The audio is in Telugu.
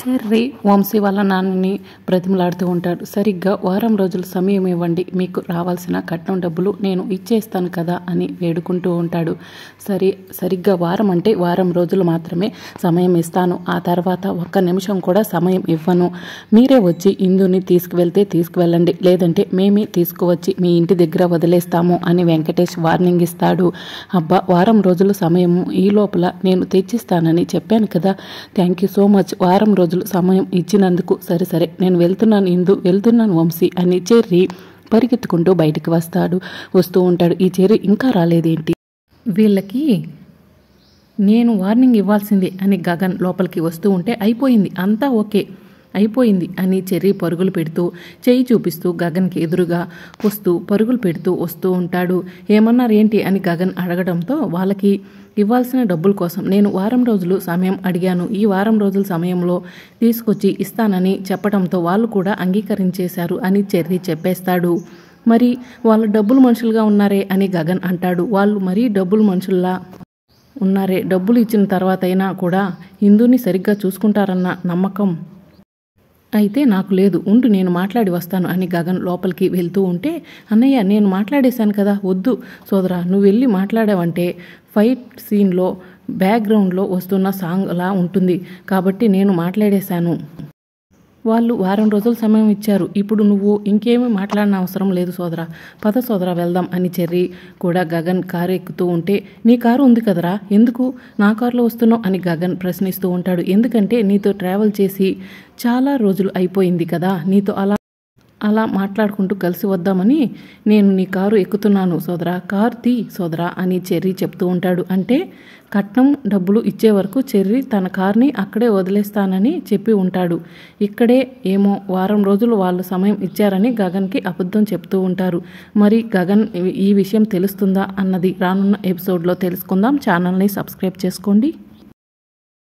చెర్రీ వంశీ వాళ్ళ నాన్నని బ్రతిమలాడుతూ ఉంటాడు. సరిగ్గా వారం రోజులు సమయం ఇవ్వండి, మీకు రావాల్సిన కట్నం డబ్బులు నేను ఇచ్చేస్తాను కదా అని వేడుకుంటూ ఉంటాడు. సరిగ్గా వారం అంటే వారం రోజులు మాత్రమే సమయం ఇస్తాను, ఆ తర్వాత ఒక్క నిమిషం కూడా సమయం ఇవ్వను. మీరే వచ్చి ఇందుని తీసుకువెళ్తే తీసుకువెళ్ళండి, లేదంటే మేమే తీసుకువచ్చి మీ ఇంటి దగ్గర వదిలేస్తాము అని వెంకటేష్ వార్నింగ్ ఇస్తాడు. అబ్బా, వారం రోజులు సమయము, ఈ లోపల నేను తెచ్చిస్తానని చెప్పాను కదా, థ్యాంక్ యూ సో మచ్, వారం రోజులు సమయం ఇచ్చినందుకు. సరే నేను వెళ్తున్నాను ఇందు, వెళ్తున్నాను వంశీ అని చెర్రీ పరిగెత్తుకుంటూ బయటికి వస్తూ ఉంటాడు. ఈ చెర్రీ ఇంకా రాలేదేంటి, వీళ్ళకి నేను వార్నింగ్ ఇవ్వాల్సిందే అని గగన్ లోపలికి వస్తూ ఉంటే అయిపోయింది అంతా ఓకే అయిపోయింది అని చెర్రీ పరుగులు పెడుతూ చేయి చూపిస్తూ గగన్కి ఎదురుగా పరుగులు పెడుతూ వస్తూ ఉంటాడు. ఏమన్నారు ఏంటి అని గగన్ అడగడంతో వాళ్ళకి ఇవ్వాల్సిన డబ్బుల కోసం నేను వారం రోజులు సమయం అడిగాను, ఈ వారం రోజుల సమయంలో తీసుకొచ్చి ఇస్తానని చెప్పడంతో వాళ్ళు కూడా అంగీకరించేశారు అని చెర్రీ చెప్పేస్తాడు. మరి వాళ్ళు డబ్బులు మనుషులుగా ఉన్నారే అని గగన్ అంటాడు. వాళ్ళు మరీ డబ్బులు మనుషుల్లా ఉన్నారే, డబ్బులు ఇచ్చిన తర్వాత అయినా కూడా ఇందుని సరిగ్గా చూసుకుంటారన్న నమ్మకం అయితే నాకు లేదు, ఉండు నేను మాట్లాడి వస్తాను అని గగన్ లోపలికి వెళ్తూ ఉంటే, అన్నయ్య నేను మాట్లాడేశాను కదా, వద్దు సోదరా, నువ్వు వెళ్ళి మాట్లాడావంటే ఫైట్ సీన్లో బ్యాక్గ్రౌండ్లో వస్తున్న సాంగ్ అలా ఉంటుంది కాబట్టి నేను మాట్లాడేశాను. వాళ్ళు వారం రోజుల సమయం ఇచ్చారు, ఇప్పుడు నువ్వు ఇంకేమీ మాట్లాడిన అవసరం లేదు సోదరా, పద సోదరా వెళ్దాం అని చెర్రీ కూడా గగన్ కారు ఎక్కుతూ ఉంటే, నీ కారు ఉంది కదరా, ఎందుకు నా కారులో వస్తున్నావు అని గగన్ ప్రశ్నిస్తూ ఉంటాడు. ఎందుకంటే నీతో ట్రావెల్ చేసి చాలా రోజులు అయిపోయింది కదా, నీతో అలా మాట్లాడుకుంటూ కలిసి వద్దామని నేను నీ కారు ఎక్కుతున్నాను సోదరా, కారు తీ సోదరా అని చెర్రీ చెప్తూ ఉంటాడు. అంటే కట్నం డబ్బులు ఇచ్చే వరకు చెర్రీ తన కార్ని అక్కడే వదిలేస్తానని చెప్పి ఉంటాడు. ఇక్కడే ఏమో వారం రోజులు వాళ్ళు సమయం ఇచ్చారని గగన్కి అబద్ధం చెప్తూ ఉంటారు. మరి గగన్ ఈ విషయం తెలుస్తుందా అన్నది రానున్న ఎపిసోడ్లో తెలుసుకుందాం. ఛానల్ని సబ్స్క్రైబ్ చేసుకోండి.